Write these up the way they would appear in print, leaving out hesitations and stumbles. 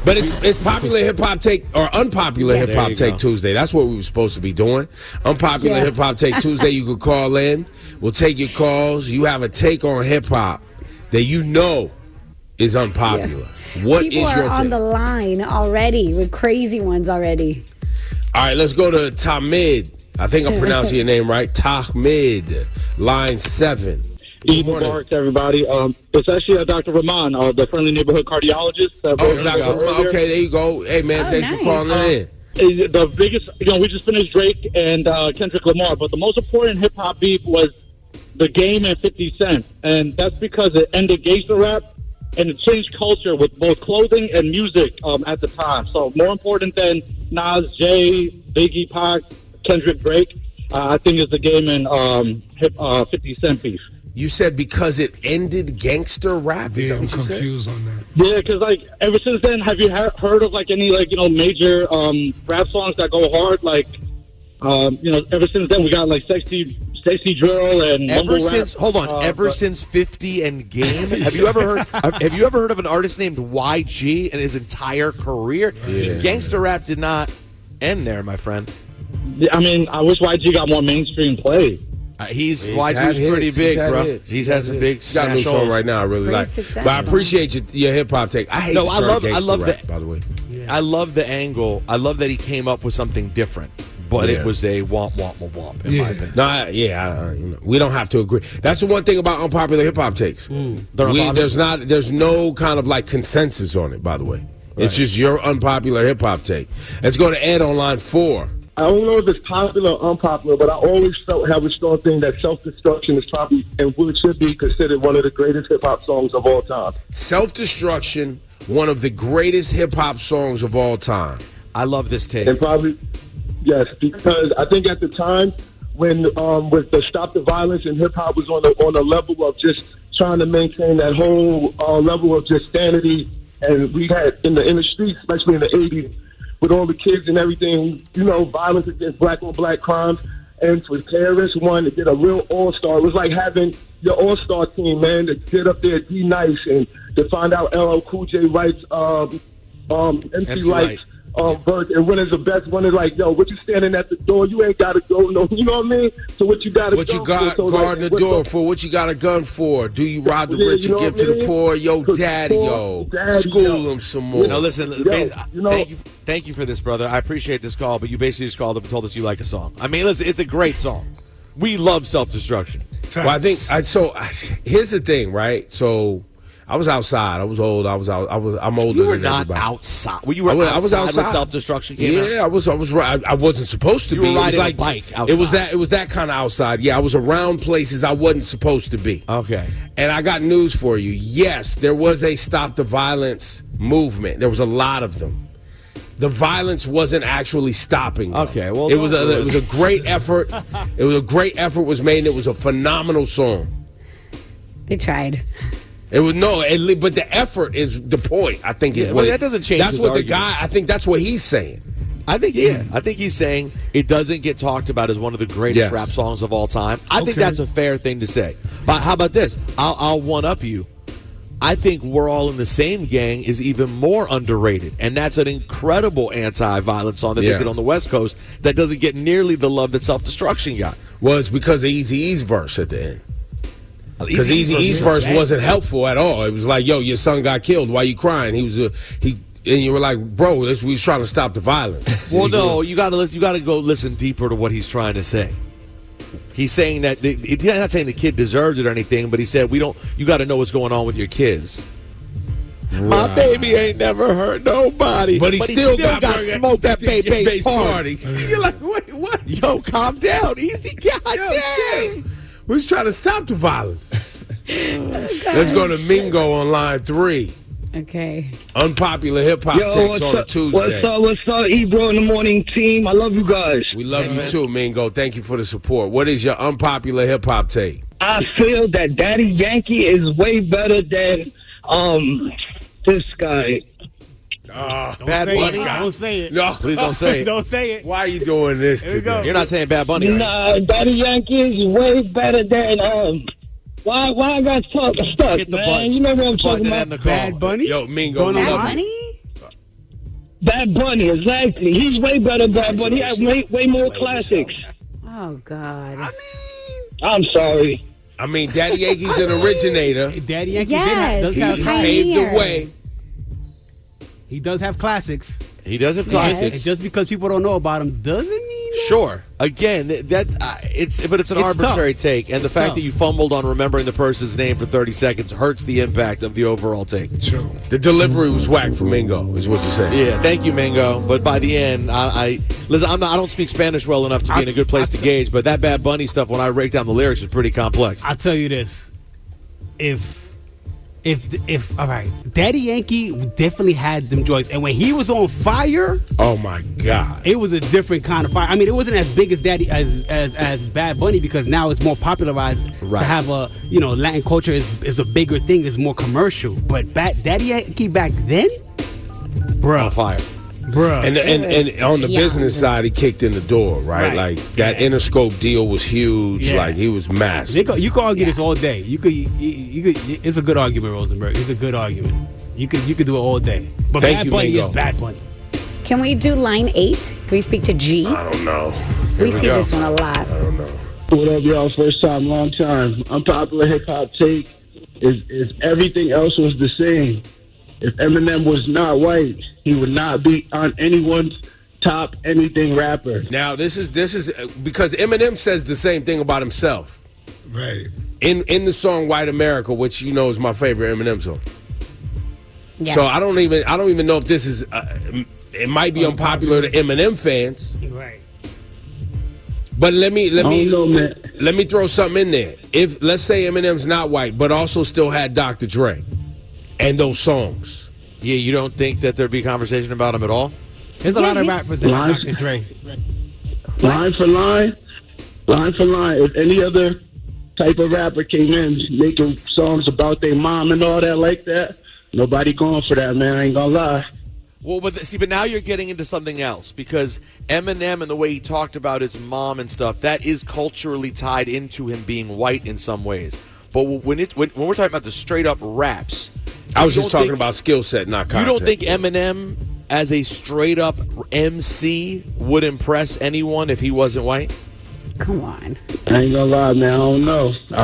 But it's popular hip hop take or unpopular hip hop take go. Tuesday. That's what we were supposed to be doing. Unpopular hip hop take Tuesday. You could call in. We'll take your calls. You have a take on hip hop that you know is unpopular. What People is your are on take? the line already with crazy ones already. All right, let's go to Tahmid. I think I'm pronouncing your name right. Tahmid, line 7. Good morning, everybody. It's actually Dr. Rahman, the friendly neighborhood cardiologist. Okay, there you go. Hey, man, thanks for calling in. The biggest, we just finished Drake and Kendrick Lamar, but the most important hip-hop beef was The Game and 50 Cent, and that's because it ended gangster rap, and it changed culture with both clothing and music at the time. So more important than Nas, Jay, Biggie, Pac, Kendrick, Drake, I think is The Game and 50 Cent beef. You said because it ended gangster rap? Yeah, I'm confused on that. Yeah, because ever since then, have you heard of any major rap songs that go hard? Ever since then we got Sexy Drill and Ever mumble since, rap. hold on, since 50 and Game, have you ever heard of an artist named YG and his entire career? Yeah. Gangster rap did not end there, my friend. I mean, I wish YG got more mainstream play. He's YG's pretty big, bro. He's had some big He's got a new smash song holes. right now I really like. But I appreciate your hip hop take. I hate the term gangster rap, by the way. I love the angle. I love that he came up with something different. But it was a womp, in my opinion. No, we don't have to agree. That's the one thing about unpopular hip hop takes. There's no kind of consensus on it. By the way, it's just your unpopular hip hop take. Let's go to Ed on line 4. I don't know if it's popular or unpopular, but I always have a strong thing that Self-Destruction is probably and should be considered one of the greatest hip hop songs of all time. Self-Destruction, one of the greatest hip hop songs of all time. I love this take. And probably. Yes, because I think at the time when with the Stop the Violence and hip hop was on a level of just trying to maintain that whole level of just sanity, and we had in the streets, especially in the 80s, with all the kids and everything, violence against black on black crimes, and for terrorists, to get a real all-star. It was like having your all-star team, man, to get up there, be nice, and to find out LL Cool J writes, MC writes. Birth and when is the best one is what you standing at the door, you ain't gotta go, no, you know what I mean? So what you gotta What you got guarding the door for? What you got a gun for? Do you rob the rich and give to the poor? Yo, daddy, school them some more. No, listen, thank you for this, brother. I appreciate this call, but you basically just called up and told us you like a song. I mean, listen, it's a great song. We love Self-Destruction. Well, I think here's the thing, right? So I was outside. I was old. I'm older. You were than not everybody. outside. Well, you were outside, I was outside when Self-Destruction came out? Yeah, I was right. I wasn't supposed to You be. were riding it was a bike outside. It was that kind of outside. Yeah, I was around places I wasn't supposed to be. Okay. And I got news for you. Yes, there was a Stop the Violence movement. There was a lot of them. The violence wasn't actually stopping them. Okay, well, it was a great effort. It was a great effort was made, and it was a phenomenal song. They tried. It was but the effort is the point. I think is that doesn't change. That's what the guy. I think that's what he's saying. I think he's saying it doesn't get talked about as one of the greatest rap songs of all time. I think that's a fair thing to say. But how about this? I'll one up you. I think We're All in the Same Gang is even more underrated, and that's an incredible anti-violence song that they did on the West Coast that doesn't get nearly the love that Self-Destruction got. Well, it's because of Eazy-E's verse at the end. Because Eazy-E's verse wasn't helpful at all. It was like, yo, your son got killed. Why you crying? And you were like, bro, we was trying to stop the violence. Well, no, you got to go listen deeper to what he's trying to say. He's saying that he's not saying the kid deserved it or anything, but he said you got to know what's going on with your kids. Right. My baby ain't never hurt nobody, but he still got smoked at Baby's party. You're like, wait, what? Yo, calm down, easy, goddamn. We're trying to stop the violence. Let's go to Mingo on line 3. Okay. Unpopular hip hop takes on a Tuesday. What's up, Ebro in the morning team? I love you guys. We love you too, Mingo. Thank you for the support. What is your unpopular hip hop take? I feel that Daddy Yankee is way better than this guy. Bad Bunny? Don't say it. No, please don't say it. Don't say it. Why are you doing this today? You're not saying Bad Bunny, right? Nah, Daddy Yankee is way better than Why I got stuck, man? You know what I'm talking about? Bad Bunny? Yo, Mingo. Bad Bunny? Bad Bunny, exactly. He's way better than Bad Bunny. He has way more classics. Oh, God. I'm sorry. I mean, Daddy Yankee's an originator. Daddy Yankee Yes, does He have paved the pioneer. way. He does have classics. He does have Yes. classics. And just because people don't know about him doesn't mean that. Sure. Again, it's an It's arbitrary tough. take, and the fact tough. that you fumbled on remembering the person's name for 30 seconds hurts the impact of the overall take. True. The delivery was whack for Mingo, is what you're saying. Yeah, thank you, Mingo. But by the end, listen. I don't speak Spanish well enough to be in a good place to gauge. But that Bad Bunny stuff, when I break down the lyrics, is pretty complex. I'll tell you this. If all right, Daddy Yankee definitely had them joints, and when he was on fire, Oh my God. it was a different kind of fire. I mean, it wasn't as big as as Bad Bunny because now it's more popularized Right. to have a Latin culture is a bigger thing, is more commercial. But Daddy Yankee back then, bruh, On fire. bruh, And on the Yeah. business side, he kicked in the door, right? Right. Like that Interscope deal was huge. Yeah. Like he was massive. you could argue this all day. You could. It's a good argument, Rosenberg. It's a good argument. You could do it all day. But Thank Bad you, Bunny Mingo. is Bad Bunny. Can we do line 8? Can we speak to G? I don't know. We see this one a lot. I don't know. What up, y'all? First time, long time. Unpopular hip hop take is everything else was the same. If Eminem was not white, he would not be on anyone's top anything rapper. Now this is because Eminem says the same thing about himself Right. in the song "White America," which you know is my favorite Eminem song. Yes. So I don't even know if this is. It might be unpopular to Eminem fans, Right. but let me don't know, man. let me throw something in there. If let's say Eminem's not white, but also still had Dr. Dre and those songs. Yeah, you don't think that there'd be conversation about him at all? There's a lot of he's- rappers that Lies. like Dr. Dre. Line for line. If any other type of rapper came in making songs about their mom and all that like that, nobody going for that, man. I ain't gonna lie. Well, but now you're getting into something else because Eminem and the way he talked about his mom and stuff, that is culturally tied into him being white in some ways. But when we're talking about the straight up raps, I was you just don't talking think- about skill set, not You content. don't think Eminem, as a straight up MC, would impress anyone if he wasn't white? Come on. I ain't gonna lie, man. I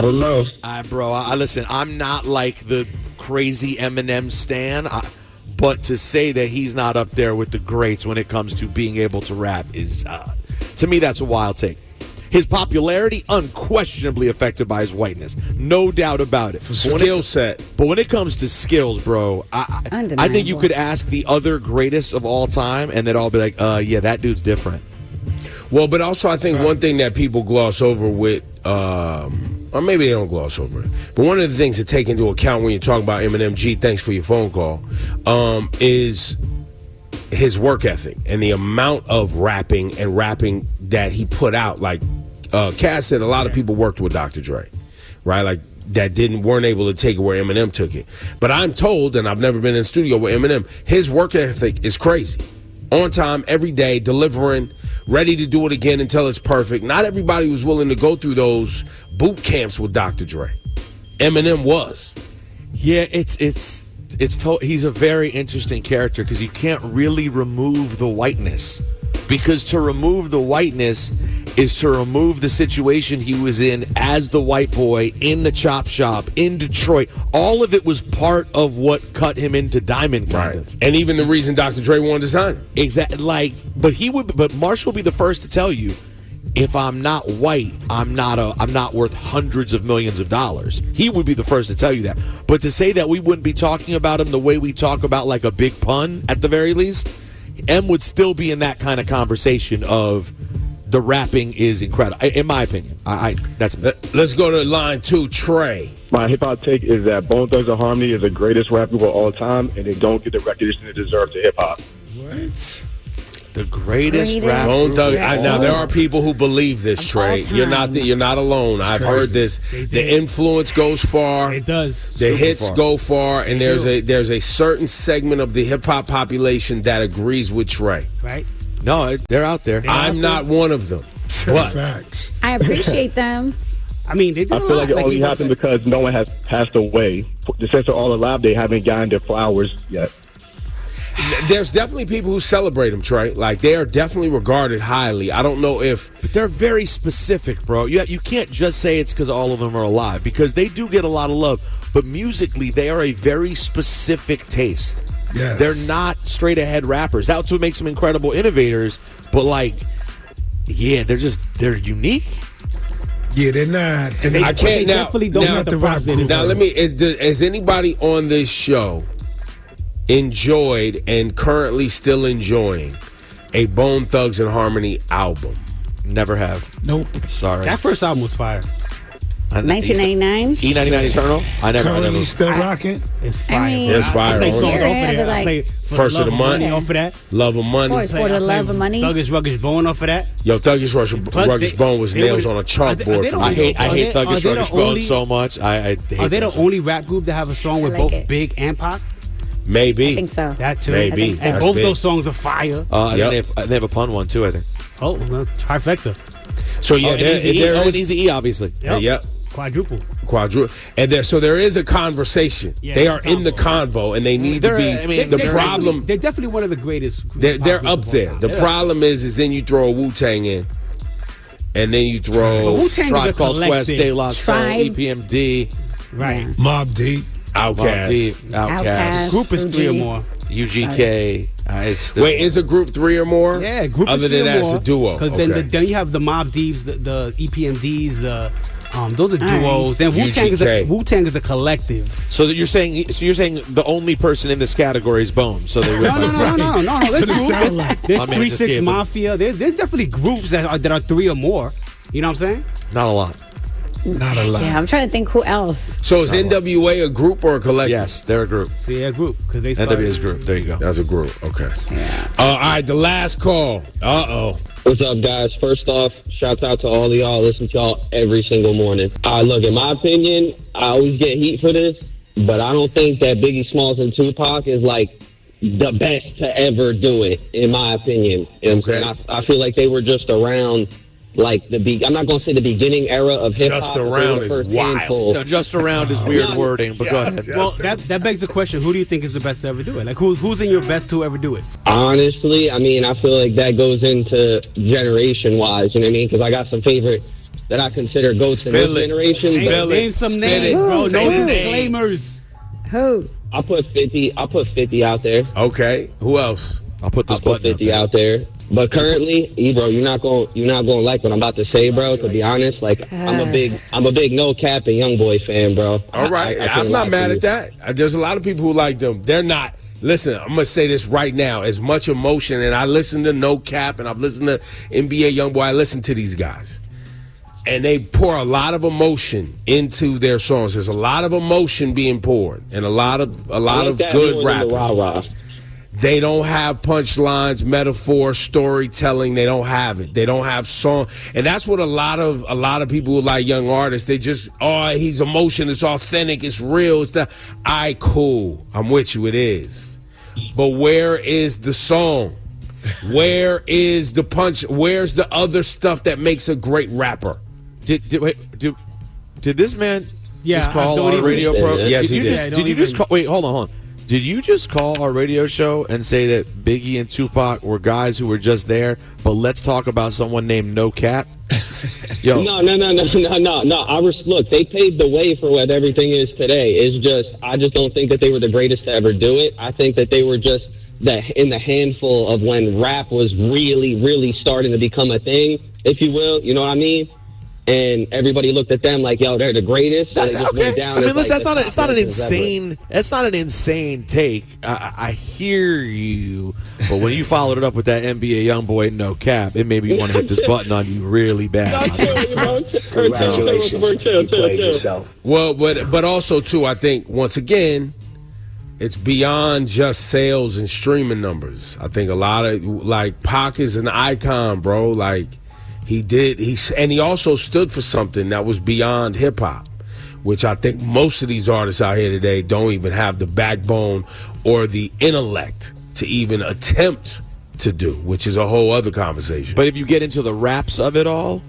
don't know. Bro, I listen. I'm not like the crazy Eminem stan, but to say that he's not up there with the greats when it comes to being able to rap is, to me, that's a wild take. His popularity unquestionably affected by his whiteness, no doubt about it. For skill set. But when it comes to skills, bro, I think you Undeniable. could ask the other greatest of all time, and they'd all be like, yeah, that dude's different. Well, but also I think one thing that people gloss over with, or maybe they don't gloss over it, but one of the things to take into account when you talk about Eminem, G, thanks for your phone call, is his work ethic and the amount of rapping that he put out. Like Cass said, a lot of people worked with Dr. Dre, right? Like that weren't able to take it where Eminem took it. But I'm told, and I've never been in the studio with Eminem, his work ethic is crazy. On time, every day, delivering, ready to do it again until it's perfect. Not everybody was willing to go through those boot camps with Dr. Dre. Eminem was. Yeah, he's a very interesting character because you can't really remove the whiteness. Because to remove the whiteness is to remove the situation he was in as the white boy in the chop shop in Detroit. All of it was part of what cut him into Diamond, kind of. And even the reason Dr. Dre wanted to sign him. Exactly. But Marshall will be the first to tell you, if I'm not white, I'm not worth hundreds of millions of dollars. He would be the first to tell you that. But to say that we wouldn't be talking about him the way we talk about like a big pun, at the very least, M would still be in that kind of conversation of the rapping is incredible, in my opinion. Let's go to line 2, Trey. My hip hop take is that Bone Thugs and Harmony is the greatest rap group of all time, and they don't get the recognition they deserve to hip hop. What? The greatest Greatest rap Bone group Thug- of all now there time. are people who believe this, Of Trey. all You're not time. you're not alone. I've heard this. The influence goes far. It does. The hits far. go far, and there's a certain segment of the hip hop population that agrees with Trey. Right? No, they're out there. I'm not one of them. But Facts. I appreciate them. I mean, they did I a feel lot, like it only you happened said. because no one has passed away. Since they're all alive, they haven't gotten their flowers yet. There's definitely people who celebrate them, Trey. Like, they are definitely regarded highly. I don't know if... But they're very specific, bro. You can't just say it's because all of them are alive, because they do get a lot of love. But musically, they are a very specific taste. Yes. They're not straight-ahead rappers. That's what makes them incredible innovators. But, like, yeah, they're unique. Yeah, they're not. And I can't now. Definitely don't have the props that Now, let me. Is anybody on this show enjoyed and currently still enjoying a Bone Thugs and Harmony album? Never have. Nope. Sorry. That first album was fire. 1999. E99 Eternal? I never. Currently still rocking. It's fire. I mean, bro. It's fire. I play songs Yeah, off of but that. I like- play First of the month. off of that. Love of Money. Of course. For the love of money. Thuggish Ruggish Bone off of that. Yo, Thuggish Plus, Ruggish Bone was they nails were- on a are chalkboard they for the me. I hate Are they Thuggish the Ruggish Bone only- so much. I hate Are they the those. only rap group that have a song with I like both it. Big and Pac? Maybe. I think so. That too. Maybe. I think so. And That's both big. those songs are fire. And Yep. they have a pun one, too, I think. Oh, well, trifecta. So yeah, and there is Easy E, obviously. yep. Quadruple. And so there is a conversation. Yeah, they it's are a in the convo, and they need to They're- be. I mean, the they're problem, They're definitely one of the greatest. they're pop up groups of all there. time. The They're- problem is then you throw a Wu-Tang in, and then you throw Wu-Tang is a Tribe Called Quest, collective. De La Soul, Tribe. EPMD, Right. Mobb Deep. Mobb Outkast. Deep, Outkast. Outkast, Group is three or Fugees. more. UGK. Wait, is a group 3 or more? Yeah, group Other is three than or that, more. it's a duo. Because Okay. then you have the Mobb Deeps, the EPMDs, those are right. duos. And UGK. Wu-Tang is a collective. So that you're saying the only person in this category is Bone. So they would No. There's what it groups. sound like. There's My man 3-6 just gave them- Mafia. There's definitely groups that are 3 or more. You know what I'm saying? Not a lot. Not a lot. Yeah, I'm trying to think who else. So is NWA a group or a collective? Yes, they're a group. So yeah, group because they NWA is a group. There you go. That's a group. Okay. All right, the last call. Uh-oh. What's up, guys? First off, shouts out to all of y'all. Listen to y'all every single morning. Look, in my opinion, I always get heat for this, but I don't think that Biggie Smalls and Tupac is like the best to ever do it, in my opinion. You know what I'm saying? I feel like they were just around like I'm not going to say the beginning era of hip hop. Just around is wild. So just around is weird wording, but go ahead. Well, that begs the question: who do you think is the best to ever do it? Like, who's in your best to ever do it? Honestly, I mean, I feel like that goes into generation-wise, you know what I mean? Because I got some favorite that I consider go-to this generation. Spill Name it. some Spit names, it. bro. No Say the name. disclaimers. Who? I'll put 50 out there. Okay. Who else? I'll put this I'll put button 50 out there. But currently, Ebro, you're not gonna like what I'm about to say, bro. To be honest, like I'm a big No Cap and YoungBoy fan, bro. All right. I can't I'm not lie mad to at you. that. There's a lot of people who like them. They're not. Listen, I'm going to say this right now. As much emotion, and I listen to No Cap, and I've listened to NBA YoungBoy. I listen to these guys. And they pour a lot of emotion into their songs. There's a lot of emotion being poured, and a lot of I like that good more than the rapping. rah-rah. They don't have punchlines, metaphor, storytelling. They don't have it. They don't have song, and that's what a lot of people who like young artists. They just he's emotion. It's authentic. It's real. It's that. Cool. I'm with you. It is, but where is the song? Where is the punch? Where's the other stuff that makes a great rapper? Did this man just call don't our even- radio program? Yes, he did. Did you just call? Wait, hold on. Did you just call our radio show and say that Biggie and Tupac were guys who were just there, but let's talk about someone named No Cap? Yo, No. Look, they paved the way for what everything is today. I just don't think that they were the greatest to ever do it. I think that they were just in the handful of when rap was really, really starting to become a thing, if you will. You know what I mean? And everybody looked at them like, yo, they're the greatest. So they just went down. I mean, as, listen, like, it's not an the top rankings ever. insane. That's not an insane take. I hear you, but when you followed it up with that NBA YoungBoy No Cap, it made me want to hit this button on you really bad. Congratulations, you played yourself. Well, but also too, I think once again, it's beyond just sales and streaming numbers. I think a lot of like Pac is an icon, bro. Like he also stood for something that was beyond hip hop, which I think most of these artists out here today don't even have the backbone or the intellect to even attempt to do, which is a whole other conversation. But if you get into the raps of it all,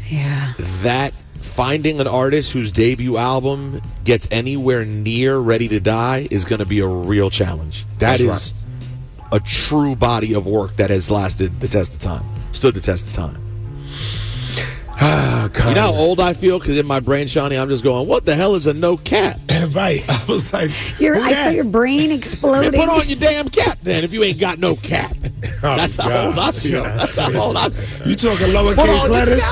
Yeah. that finding an artist whose debut album gets anywhere near Ready to Die is going to be a real challenge. That That's is a true body of work that has lasted the test of time, stood the test of time. You know how old I feel? Because in my brain, Shawnee, I'm just going, what the hell is a no cap? Right. I was like, I saw your brain exploding. Put on your damn cap then if you ain't got no cap. That's how old I feel. That's how old I feel. You talking lowercase letters?